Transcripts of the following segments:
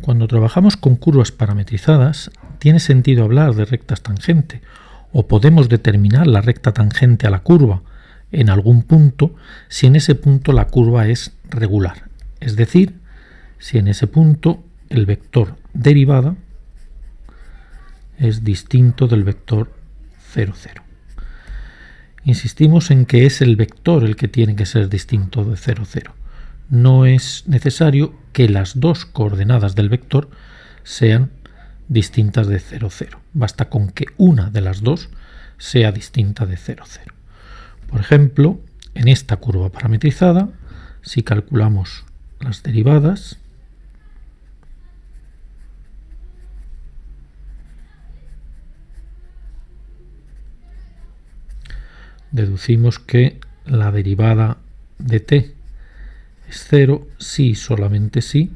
Cuando trabajamos con curvas parametrizadas, tiene sentido hablar de rectas tangente, o podemos determinar la recta tangente a la curva en algún punto si en ese punto la curva es regular, es decir, si en ese punto el vector derivada es distinto del vector 0, 0. Insistimos en que es el vector el que tiene que ser distinto de 0, 0. No es necesario que las dos coordenadas del vector sean distintas de 0, 0. Basta con que una de las dos sea distinta de 0, 0. Por ejemplo, en esta curva parametrizada, si calculamos las derivadas, deducimos que la derivada de t es 0 si y solamente si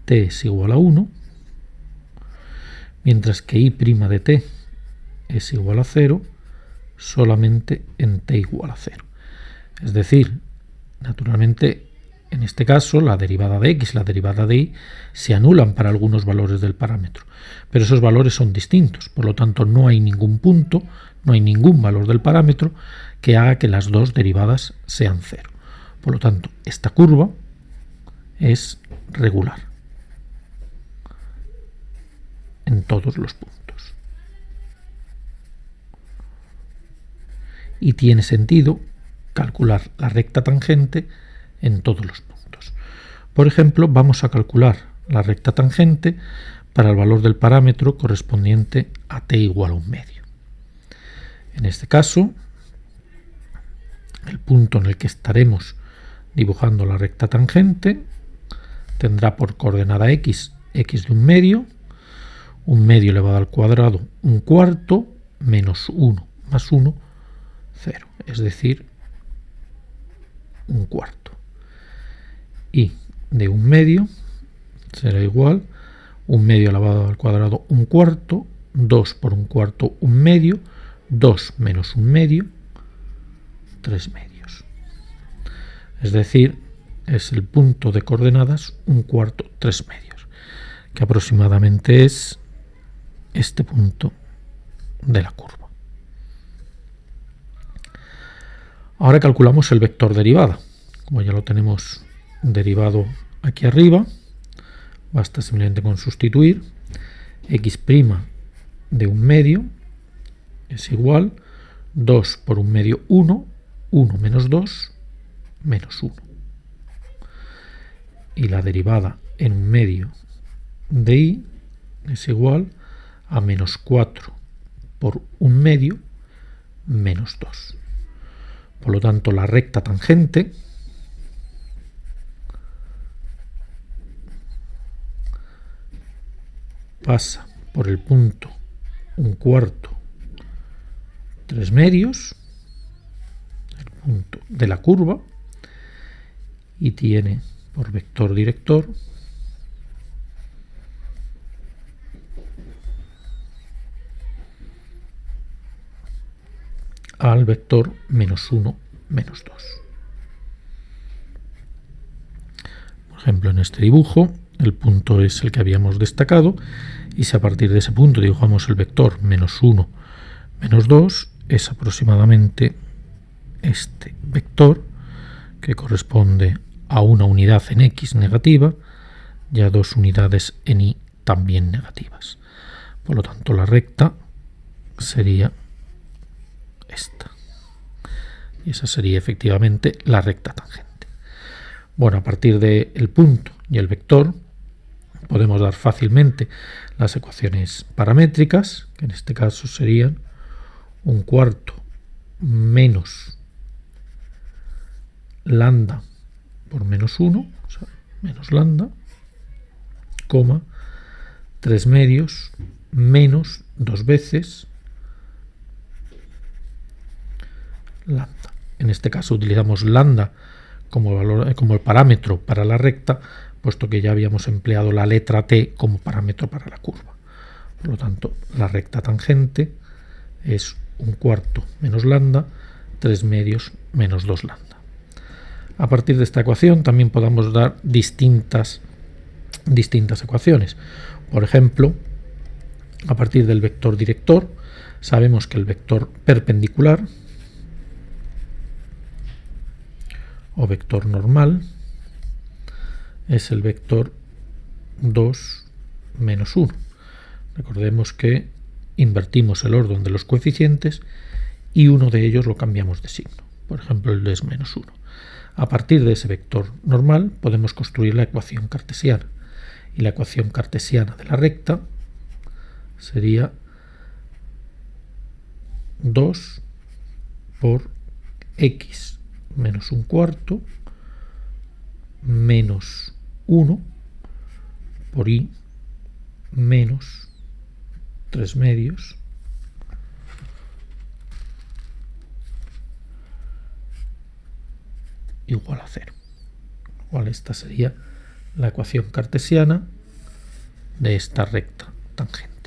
t es igual a 1, mientras que y' de t es igual a 0 solamente en t igual a 0. Es decir, naturalmente, en este caso, la derivada de x y la derivada de y se anulan para algunos valores del parámetro, pero esos valores son distintos, por lo tanto no hay ningún punto, no hay ningún valor del parámetro que haga que las dos derivadas sean 0. Por lo tanto, esta curva es regular en todos los puntos. Y tiene sentido calcular la recta tangente en todos los puntos. Por ejemplo, vamos a calcular la recta tangente para el valor del parámetro correspondiente a t igual a 1/2. En este caso, el punto en el que estaremos dibujando la recta tangente tendrá por coordenada x de 1/2, 1/2 elevado al cuadrado 1/4 menos 1 más 1, 0, es decir, 1/4. Y de 1/2 será igual 1/2 elevado al cuadrado 1/4, 2 por 1/4 1/2, 2 menos 1/2, 3/2. Es decir, es el punto de coordenadas 1/4, 3/2, que aproximadamente es este punto de la curva. Ahora calculamos el vector derivada. Como ya lo tenemos derivado aquí arriba, basta simplemente con sustituir. X' de 1/2 es igual 2 por 1/2, 1, 1 menos 2, menos 1. Y la derivada en 1/2 de y es igual a menos 4 por 1/2, menos 2. Por lo tanto, la recta tangente pasa por el punto 1/4, 3/2, el punto de la curva, y tiene por vector director al vector menos 1, menos 2. Por ejemplo, en este dibujo, el punto es el que habíamos destacado, y si a partir de ese punto dibujamos el vector menos 1, menos 2, es aproximadamente este vector, que corresponde a una unidad en x negativa y a 2 unidades en y también negativas. Por lo tanto, la recta sería esta. Y esa sería efectivamente la recta tangente. Bueno, a partir del punto y el vector podemos dar fácilmente las ecuaciones paramétricas, que en este caso serían 1/4 menos lambda por menos 1, o sea, menos lambda, coma, 3/2 menos 2 veces lambda. En este caso utilizamos lambda como el parámetro para la recta, puesto que ya habíamos empleado la letra t como parámetro para la curva. Por lo tanto, la recta tangente es 1/4 menos lambda, 3/2 menos 2 lambda. A partir de esta ecuación también podemos dar distintas distintas ecuaciones. Por ejemplo, a partir del vector director, sabemos que el vector perpendicular o vector normal es el vector 2 menos 1. Recordemos que invertimos el orden de los coeficientes y uno de ellos lo cambiamos de signo. Por ejemplo, el es menos 1. A partir de ese vector normal podemos construir la ecuación cartesiana. Y la ecuación cartesiana de la recta sería 2 por x menos un cuarto menos 1 por y menos 3 medios igual a 0. Esta sería la ecuación cartesiana de esta recta tangente.